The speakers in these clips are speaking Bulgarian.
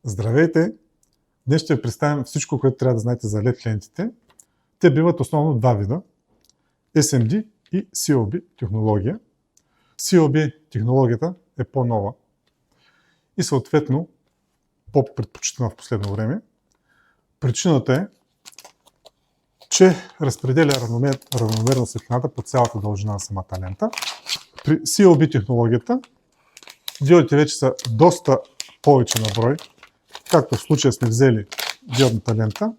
Здравейте! Днес ще ви представим всичко, което трябва да знаете за LED лентите. Те биват основно два вида – SMD и COB технология. COB технологията е по-нова и съответно по-предпочитана в последно време. Причината е, че разпределя равномерно светлината по цялата дължина на самата лента. При COB технологията диодите вече са доста повече на брой. Както в случая сме взели диодната лента,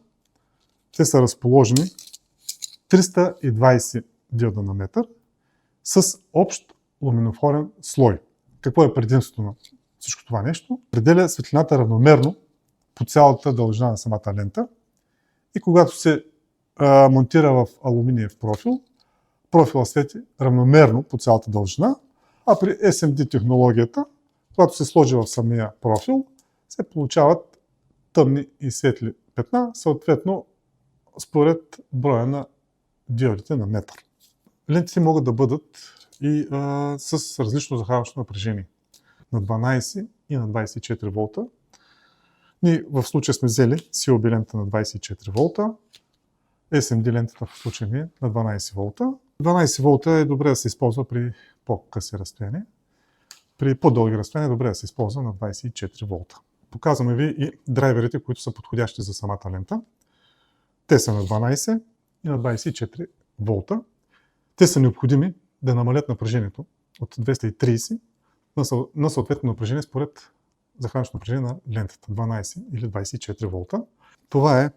те са разположени 320 диода на метър с общ луминофорен слой. Какво е предимството на всичко това нещо? Определя светлината равномерно по цялата дължина на самата лента и когато се монтира в алуминиев профил, профила свети равномерно по цялата дължина, а при SMD технологията, когато се сложи в самия профил, се получават тъмни и светли петна, съответно според броя на диодите на метър. Лентите могат да бъдат и с различно захранващо напрежение на 12 и на 24 волта. Ние в случая сме взели COB лента на 24 волта, SMD лентата в случая ми е на 12 волта. 12 волта е добре да се използва при по-къси разстояния. При по-дълги разстояния е добре да се използва на 24 волта. Показваме ви и драйверите, които са подходящи за самата лента. Те са на 12 и на 24 волта. Те са необходими да намалят напрежението от 230 на съответно напрежение според захранващо напрежение на лентата 12 или 24 волта. Това е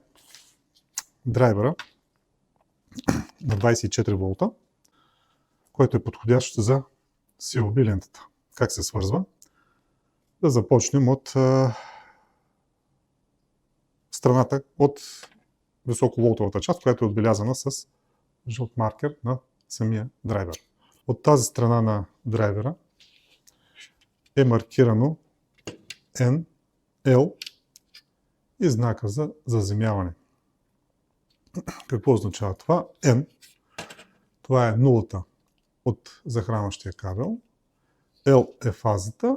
драйвера на 24 волта, който е подходящ за COB лентата. Как се свързва? Да започнем от страната от високоволтовата част, която е отбелязана с жълт маркер на самия драйвер. От тази страна на драйвера е маркирано N, L и знака за заземяване. Какво означава това? N, това е нулата от захранващия кабел, L е фазата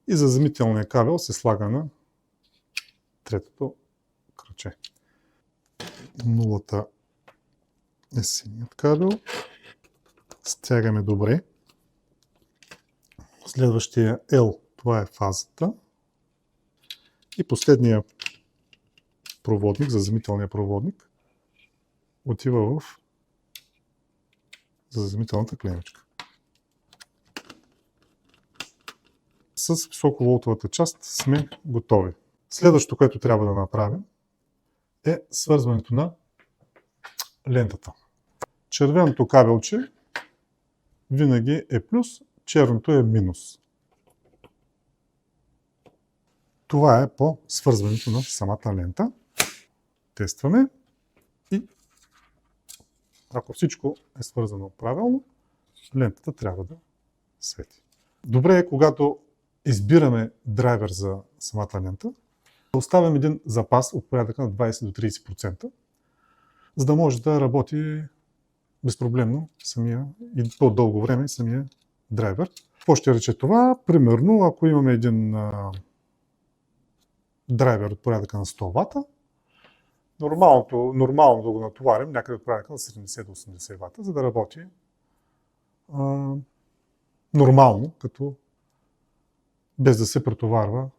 и заземителният кабел се слага на третото кръче. Нулата е синият кабел. Стягаме добре. Следващия L, това е фазата. И последния проводник, заземителния проводник, отива в заземителната клемичка. С високоволтовата част сме готови. Следващото, което трябва да направим, е свързването на лентата. Червеното кабелче винаги е плюс, черното е минус. Това е по свързването на самата лента. Тестваме и ако всичко е свързано правилно, лентата трябва да свети. Добре е, когато избираме драйвер за самата лента, да оставим един запас от порядъка на 20 до 30%, за да може да работи безпроблемно самия и по-дълго време самия драйвер. Какво ще рече това? Примерно, ако имаме един драйвер от порядъка на 100 вата, нормално да го натоварим някъде от порядъка на 70 до 80 вата, за да работи нормално, като без да се претоварва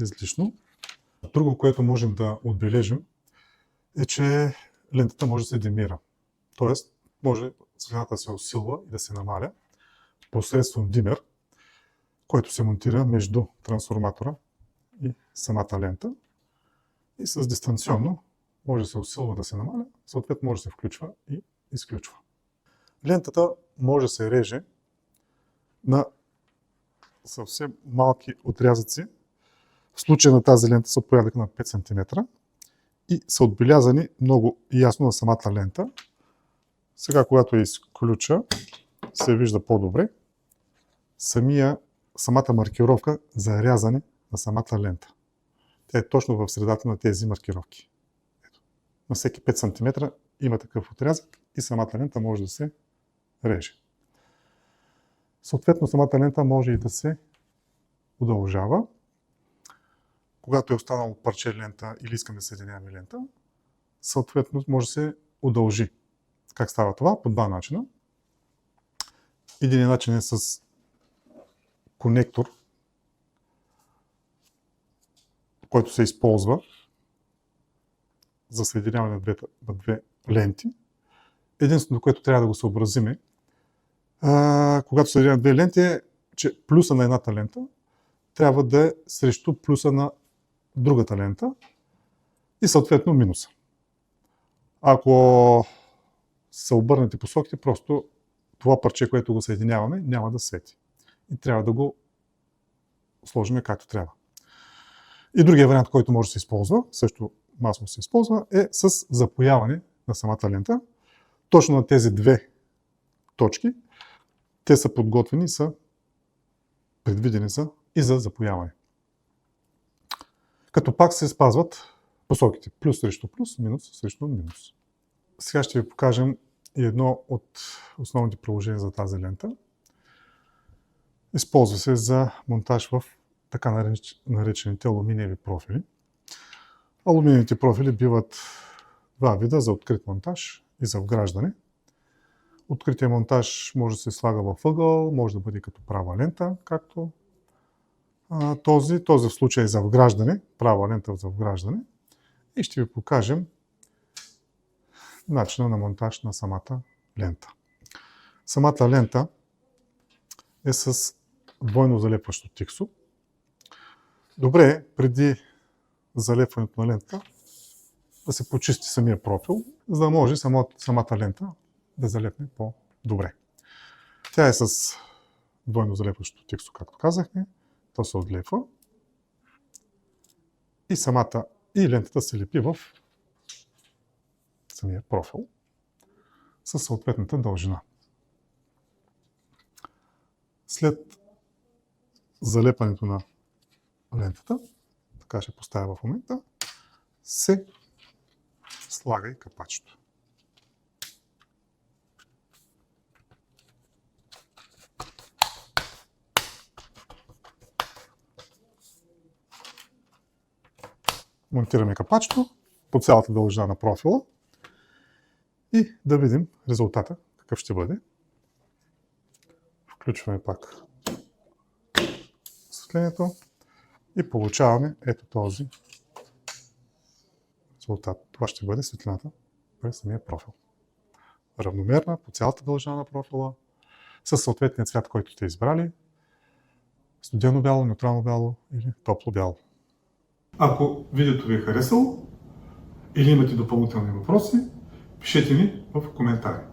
излишно. Друго, което можем да отбележим, е, че лентата може да се димира. Тоест, може светлината да се усилва и да се намаля посредством димер, който се монтира между трансформатора и самата лента. И с дистанционно може да се усилва да се намаля, съответно може да се включва и изключва. Лентата може да се реже на съвсем малки отрязъци. В случая на тази лента са от порядъка на 5 см и са отбелязани много ясно на самата лента. Сега, когато я изключа, се вижда по-добре самата маркировка за рязане на самата лента. Тя е точно в средата на тези маркировки. Ето. На всеки 5 см има такъв отрязък и самата лента може да се реже. Съответно, самата лента може и да се удължава. когато е останало парче лента или искаме да съединяваме лента, съответно може да се удължи. Как става това? По два начина. Един начин е с конектор, който се използва за съединяване на две ленти. Единственото, което трябва да го съобразиме, когато съединяваме две ленти, е, че плюса на едната лента трябва да е срещу плюса на другата лента и съответно минуса. Ако са обърнати посоките, просто това парче, което го съединяваме, няма да свети. И трябва да го сложим както трябва. И другия вариант, който може да се използва, също масово се използва, е с запояване на самата лента. Точно на тези две точки, те са подготвени и са предвидени и за запояване. Като пак се спазват посоките. Плюс срещу плюс, минус срещу минус. Сега ще ви покажем и едно от основните приложения за тази лента. Използва се за монтаж в така наречените алуминиеви профили. Алуминиевите профили биват два вида за открит монтаж и за вграждане. Открития монтаж може да се слага във ъгъл, може да бъде като права лента, както този. Този в случай е за вграждане, права лента за вграждане. И ще ви покажем начина на монтаж на самата лента. Самата лента е с двойно залепващо тиксо. Добре е преди залепването на лента да се почисти самия профил, за да може самата лента да залепне по-добре. Тя е с двойно залепващо тиксо, както казахме. То се отлепва и лентата се лепи в самия профил със съответната дължина. След залепването на лентата, така ще поставя в момента, се слага и капачето. Монтираме капачето по цялата дължина на профила и да видим резултата какъв ще бъде. Включваме пак осветлението и получаваме ето този резултат. Това ще бъде светлината през самия профил. Равномерна по цялата дължина на профила, със съответния цвят, който сте избрали. Студено бяло, неутрално бяло или топло бяло. Ако видеото ви е харесало или имате допълнителни въпроси, пишете ми в коментари.